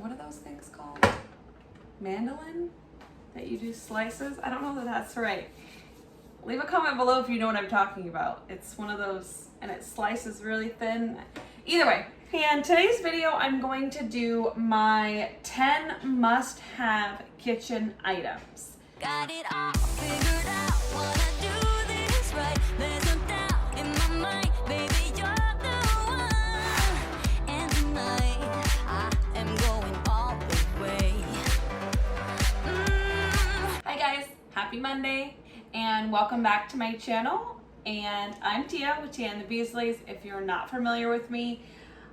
what are those things called? Mandolin? That you do slices? I don't know that that's right. Leave a comment below if you know what I'm talking about. It's one of those, and it slices really thin. Either way, in today's video, I'm going to do my 10 must-have kitchen items. Got it all figured out, wanna do this right. There's no doubt in my mind, baby, you're the one. And tonight, I am going all the way. Hi guys, happy Monday, and welcome back to my channel. And I'm Tia with Tia and the Beasleys. If you're not familiar with me,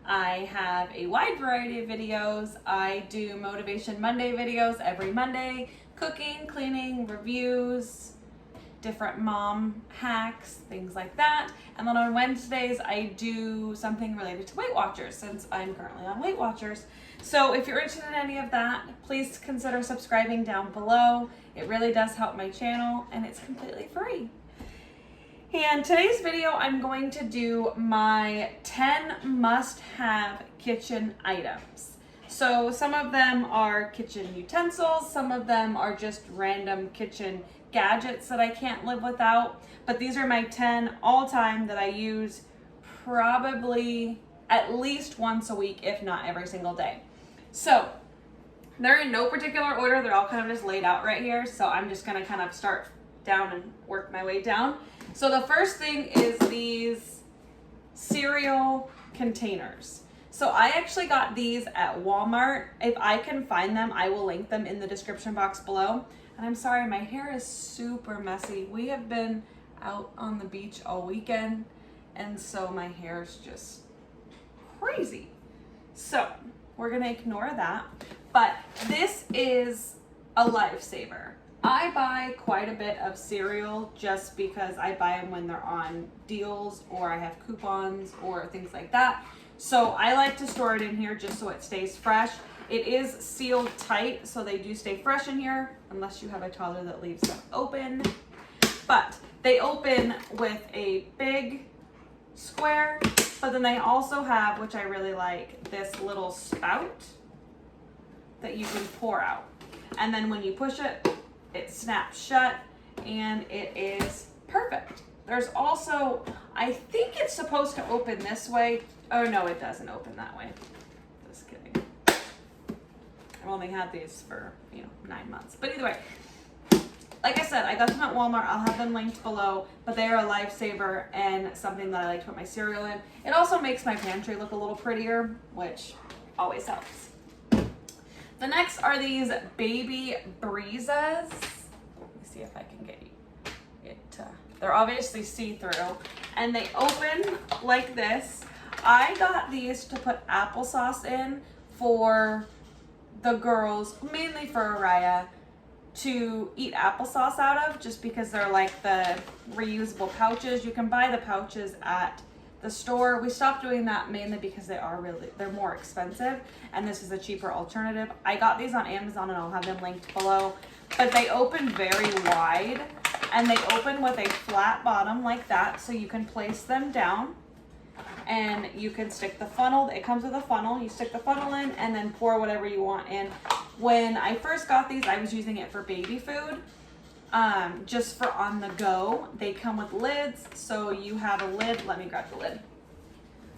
I have a wide variety of videos. I do Motivation Monday videos every Monday. Cooking, cleaning, reviews, different mom hacks, things like that. And then on Wednesdays, I do something related to Weight Watchers since I'm currently on Weight Watchers. So if you're interested in any of that, please consider subscribing down below. It really does help my channel and it's completely free. And today's video, I'm going to do my 10 must-have kitchen items. So some of them are kitchen utensils, some of them are just random kitchen gadgets that I can't live without, but these are my 10 all-time that I use probably at least once a week, if not every single day. So they're in no particular order, they're all kind of just laid out right here, so I'm just gonna kind of start down and work my way down. So the first thing is these cereal containers. So I actually got these at Walmart. If I can find them, I will link them in the description box below. And I'm sorry, my hair is super messy. We have been out on the beach all weekend, and so my hair is just crazy. So we're gonna ignore that. But this is a lifesaver. I buy quite a bit of cereal just because I buy them when they're on deals or I have coupons or things like that. So I like to store it in here just so it stays fresh. It is sealed tight, so they do stay fresh in here, unless you have a toddler that leaves them open. But they open with a big square, but then they also have, which I really like, this little spout that you can pour out. And then when you push it, it snaps shut and it is perfect. There's also, I think it's supposed to open this way. Oh no, it doesn't open that way. Just kidding. I've only had these for, 9 months. But either way, like I said, I got them at Walmart. I'll have them linked below, but they are a lifesaver and something that I like to put my cereal in. It also makes my pantry look a little prettier, which always helps. The next are these baby breezes. Let me see if I can get it. They're obviously see-through, and they open like this. I got these to put applesauce in for the girls, mainly for Araya, to eat applesauce out of, just because they're like the reusable pouches. You can buy the pouches at the store. We stopped doing that mainly because they're more expensive, and this is a cheaper alternative. I got these on Amazon and I'll have them linked below, but they open very wide and they open with a flat bottom like that, so you can place them down and you can stick the funnel. It comes with a funnel. You stick the funnel in and then pour whatever you want in. When I first got these, I was using it for baby food, just for on the go. They come with lids, so you have a lid. Let me grab the lid.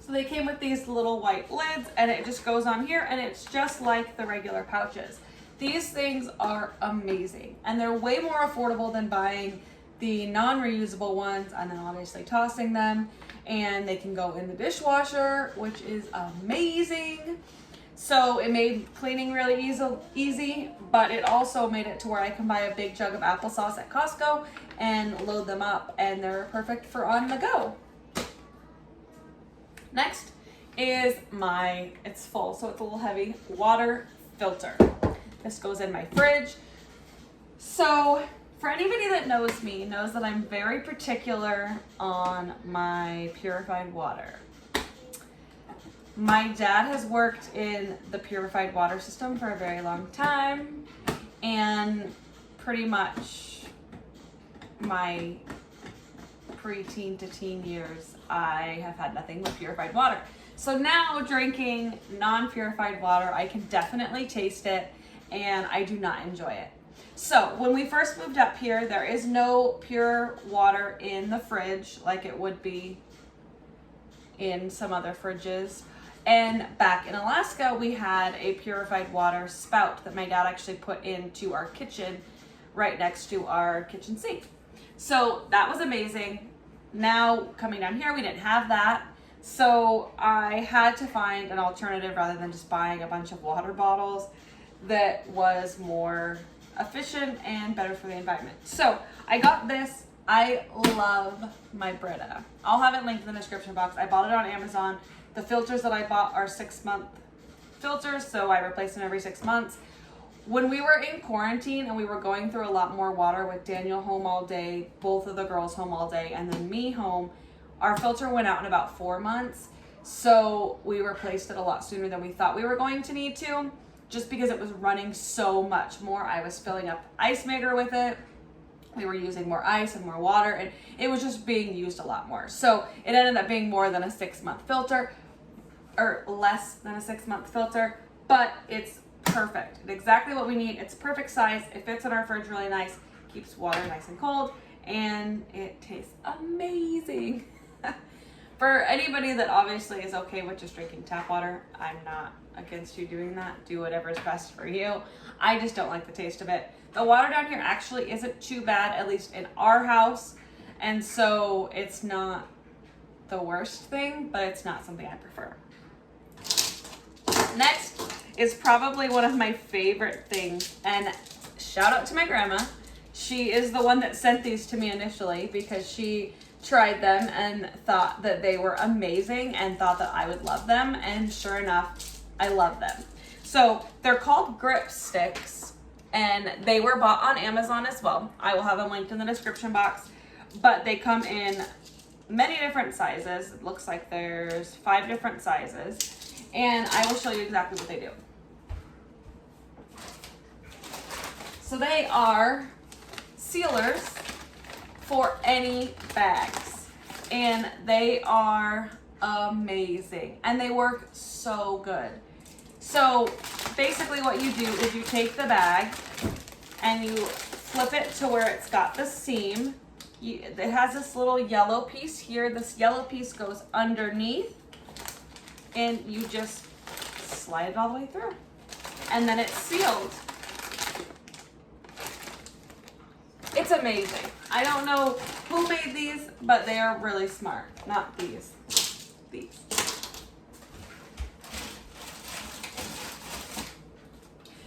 So they came with these little white lids, and it just goes on here, and it's just like the regular pouches. These things are amazing, and they're way more affordable than buying the non-reusable ones and then obviously tossing them. And they can go in the dishwasher, which is amazing. So it made cleaning really easy, but it also made it to where I can buy a big jug of applesauce at Costco and load them up, and they're perfect for on the go. Next is it's full, so it's a little heavy, water filter. This goes in my fridge. So for anybody that knows me, knows that I'm very particular on my purified water. My dad has worked in the purified water system for a very long time, and pretty much my preteen to teen years, I have had nothing but purified water. So now drinking non-purified water, I can definitely taste it and I do not enjoy it. So when we first moved up here, there is no pure water in the fridge like it would be in some other fridges. And back in Alaska, we had a purified water spout that my dad actually put into our kitchen right next to our kitchen sink. So that was amazing. Now coming down here, we didn't have that. So I had to find an alternative rather than just buying a bunch of water bottles that was more efficient and better for the environment. So I got this. I love my Brita. I'll have it linked in the description box. I bought it on Amazon. The filters that I bought are 6-month filters, so I replace them every 6 months. When we were in quarantine and we were going through a lot more water with Daniel home all day, both of the girls home all day, and then me home, our filter went out in about 4 months. So we replaced it a lot sooner than we thought we were going to need to, just because it was running so much more. I was filling up ice maker with it. We were using more ice and more water, and it was just being used a lot more. So it ended up being more than a 6-month filter, or less than a 6-month filter, but it's perfect. It's exactly what we need. It's perfect size. It fits in our fridge really nice, keeps water nice and cold, and it tastes amazing. For anybody that obviously is okay with just drinking tap water, I'm not against you doing that. Do whatever is best for you. I just don't like the taste of it. The water down here actually isn't too bad, at least in our house, and so it's not the worst thing, but it's not something I prefer. Next is probably one of my favorite things, and shout out to my grandma. She is the one that sent these to me initially because she tried them and thought that they were amazing and thought that I would love them, and sure enough, I love them. So they're called grip sticks, and they were bought on Amazon as well. I will have them linked in the description box, but they come in many different sizes. It looks like there's 5 different sizes, and I will show you exactly what they do. So they are sealers for any bags, and they are amazing, and they work so good. So basically what you do is you take the bag and you flip it to where it's got the seam. It has this little yellow piece here. This yellow piece goes underneath, and you just slide it all the way through, and then it's sealed. It's amazing. I don't know who made these, but they are really smart. Not these. These.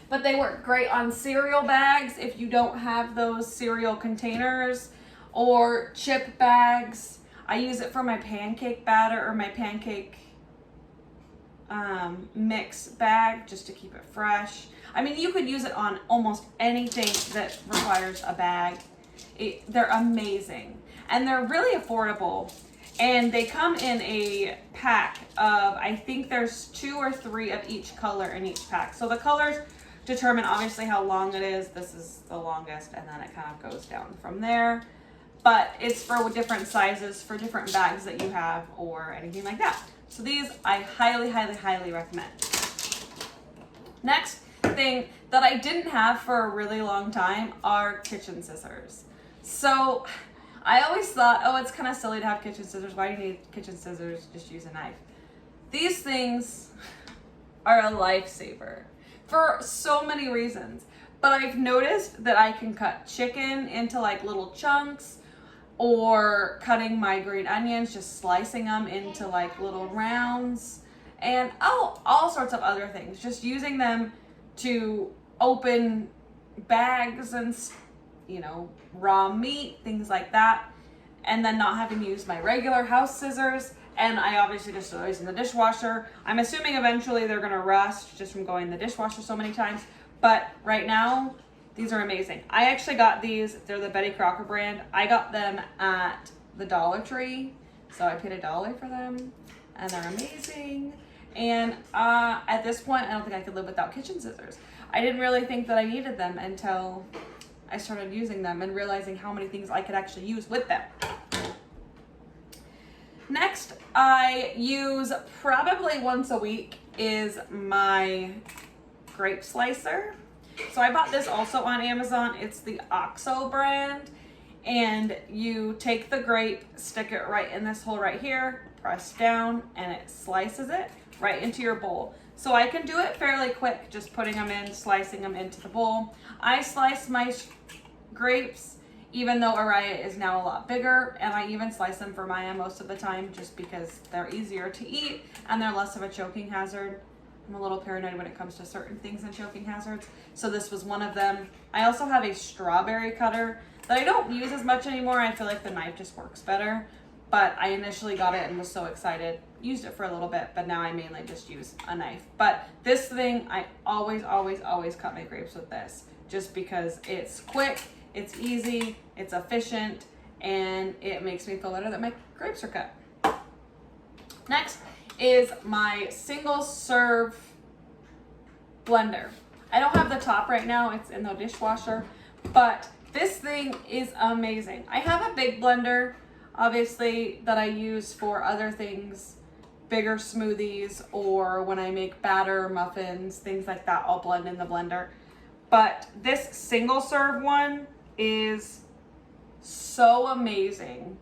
But they work great on cereal bags if you don't have those cereal containers, or chip bags. I use it for my pancake batter or my pancake mix bag just to keep it fresh. I mean, you could use it on almost anything that requires a bag. They're amazing, and they're really affordable, and they come in a pack of, I think there's 2 or 3 of each color in each pack. So the colors determine obviously how long it is. This is the longest, and then it kind of goes down from there, but it's for different sizes for different bags that you have or anything like that. So these I highly, highly, highly recommend. Next thing that I didn't have for a really long time are kitchen scissors. So I always thought, oh, it's kind of silly to have kitchen scissors. Why do you need kitchen scissors? Just use a knife. These things are a lifesaver for so many reasons. But I've noticed that I can cut chicken into like little chunks, or cutting my green onions, just slicing them into like little rounds, and all sorts of other things. Just using them to open bags and, you know, raw meat, things like that, and then not having to use my regular house scissors. And I obviously just throw these in the dishwasher. I'm assuming eventually they're gonna rust just from going in the dishwasher so many times, but right now, these are amazing. I actually got these, they're the Betty Crocker brand. I got them at the Dollar Tree, so I paid $1 for them, and they're amazing. And at this point, I don't think I could live without kitchen scissors. I didn't really think that I needed them until I started using them and realizing how many things I could actually use with them. Next, I use probably once a week is my grape slicer. So I bought this also on Amazon. It's the OXO brand. And you take the grape, stick it right in this hole right here, press down, and it slices it right into your bowl. So I can do it fairly quick, just putting them in, slicing them into the bowl. I slice my grapes, even though Araya is now a lot bigger, and I even slice them for Maya most of the time just because they're easier to eat and they're less of a choking hazard. I'm a little paranoid when it comes to certain things and choking hazards, so this was one of them. I also have a strawberry cutter that I don't use as much anymore. I feel like the knife just works better, but I initially got it and was so excited. Used it for a little bit, but now I mainly just use a knife. But this thing, I always cut my grapes with this, just because it's quick, it's easy, it's efficient, and it makes me feel better that my grapes are cut. Next is my single serve blender. I don't have the top right now, it's in the dishwasher, but this thing is amazing. I have a big blender, obviously, that I use for other things, bigger smoothies, or when I make batter, muffins, things like that, I'll blend in the blender. But this single serve one is so amazing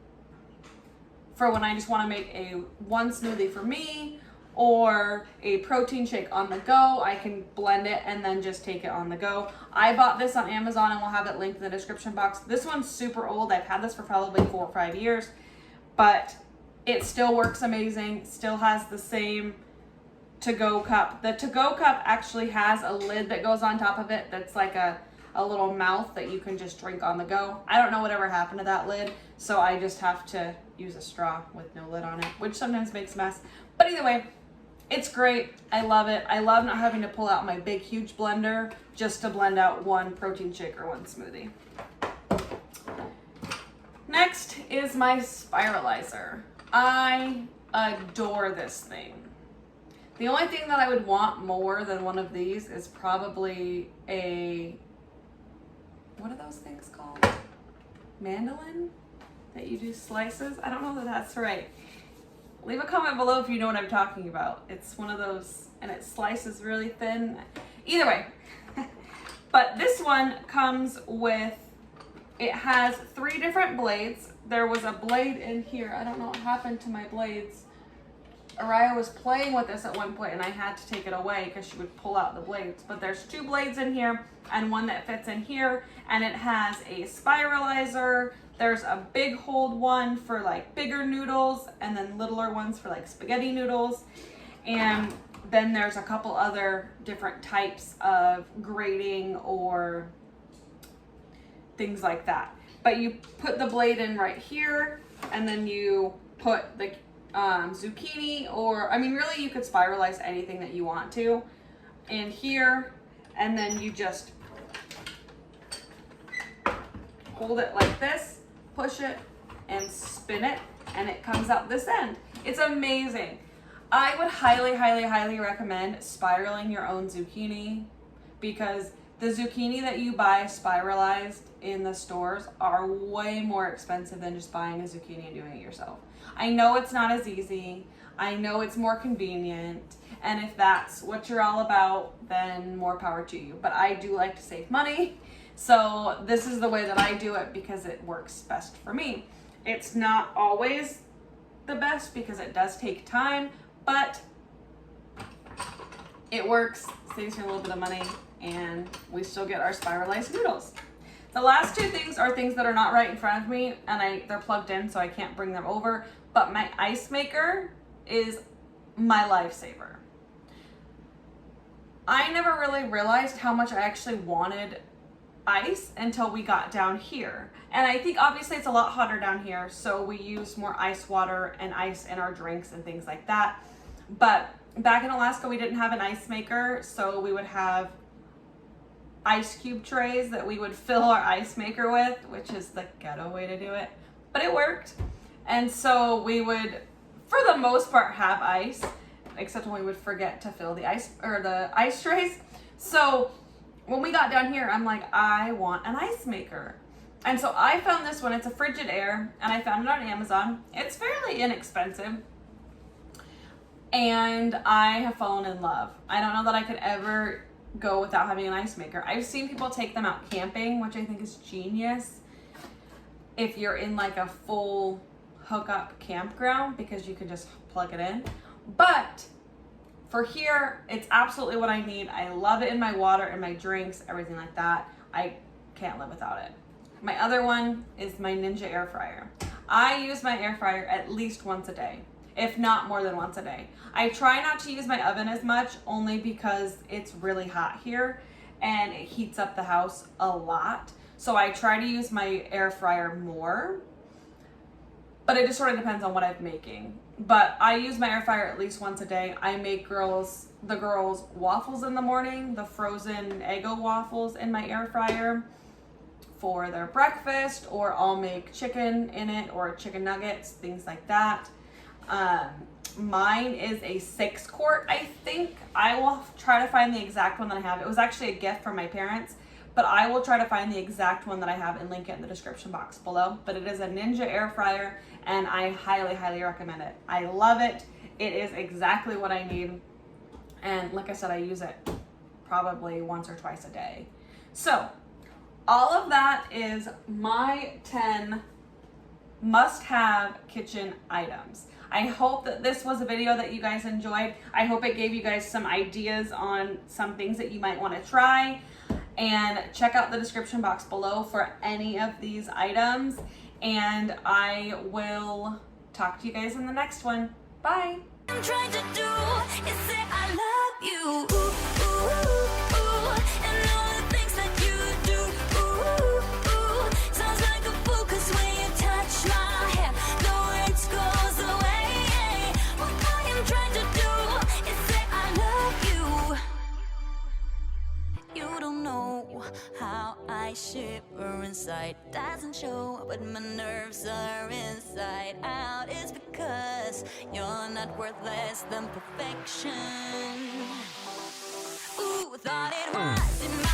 for when I just want to make one smoothie for me or a protein shake on the go. I can blend it and then just take it on the go. I bought this on Amazon and we'll have it linked in the description box. This one's super old. I've had this for probably 4 or 5 years, but it still works amazing. Still has the same to-go cup. The to-go cup actually has a lid that goes on top of it that's like a little mouth that you can just drink on the go. I don't know whatever happened to that lid, so I just have to use a straw with no lid on it, which sometimes makes a mess. But either way, it's great. I love it. I love not having to pull out my big, huge blender just to blend out one protein shake or one smoothie. Next is my spiralizer. I adore this thing. The only thing that I would want more than one of these is probably a, what are those things called? Mandolin? That you do slices? I don't know that that's right. Leave a comment below if you know what I'm talking about. It's one of those, and it slices really thin. Either way. But this one comes with, it has 3 different blades. There was a blade in here. I don't know what happened to my blades. Araya was playing with this at one point and I had to take it away because she would pull out the blades. But there's 2 blades in here and one that fits in here, and it has a spiralizer. There's a big hold one for like bigger noodles, and then littler ones for like spaghetti noodles. And then there's a couple other different types of grating or things like that. But you put the blade in right here, and then you put the zucchini, or I mean really you could spiralize anything that you want to in here, and then you just hold it like this, push it, and spin it, and it comes out this end. It's amazing. I would highly recommend spiraling your own zucchini, because the zucchini that you buy spiralized in the stores are way more expensive than just buying a zucchini and doing it yourself. I know it's not as easy. I know it's more convenient. And if that's what you're all about, then more power to you. But I do like to save money. So this is the way that I do it because it works best for me. It's not always the best because it does take time, but it works, saves me a little bit of money, and we still get our spiralized noodles. The last 2 things are things that are not right in front of me, and they're plugged in, so I can't bring them over. But my ice maker is my lifesaver. I never really realized how much I actually wanted ice until we got down here. And I think obviously it's a lot hotter down here, so we use more ice water and ice in our drinks and things like that. But back in Alaska, we didn't have an ice maker, so we would have ice cube trays that we would fill our ice maker with, which is the ghetto way to do it, but it worked. And so we would, for the most part, have ice, except when we would forget to fill the ice trays. So when we got down here, I'm like, I want an ice maker. And so I found this one. It's a Frigidaire, and I found it on Amazon. It's fairly inexpensive, and I have fallen in love. I don't know that I could ever go without having an ice maker. I've seen people take them out camping, which I think is genius if you're in like a full hookup campground, because you can just plug it in. But for here, it's absolutely what I need. I love it in my water and my drinks, everything like that. I can't live without it. My other one is my Ninja air fryer. I use my air fryer at least once a day, if not more than once a day. I try not to use my oven as much, only because it's really hot here and it heats up the house a lot. So I try to use my air fryer more, but it just sort of depends on what I'm making. But I use my air fryer at least once a day. I make the girls waffles in the morning, the frozen Eggo waffles in my air fryer for their breakfast, or I'll make chicken in it or chicken nuggets, things like that. Mine is a 6-quart, I think. I will try to find the exact one that I have. It was actually a gift from my parents, but I will try to find the exact one that I have and link it in the description box below. But it is a Ninja air fryer, and I highly, highly recommend it. I love it. It is exactly what I need. And like I said, I use it probably once or twice a day. So all of that is my 10 must-have kitchen items. I hope that this was a video that you guys enjoyed. I hope it gave you guys some ideas on some things that you might want to try. And check out the description box below for any of these items. And I will talk to you guys in the next one. Bye. I'm trying to do is say I love you. Ooh, ooh, ooh, and all the things that you do. Ooh, ooh, sounds like a fool, 'cause when you touch my hair, the words goes away. What I am trying to do is say I love you. You don't know how I shiver inside. Doesn't show, but my nerves are inside out. It's because you're not worth less than perfection. Ooh, thought it was in my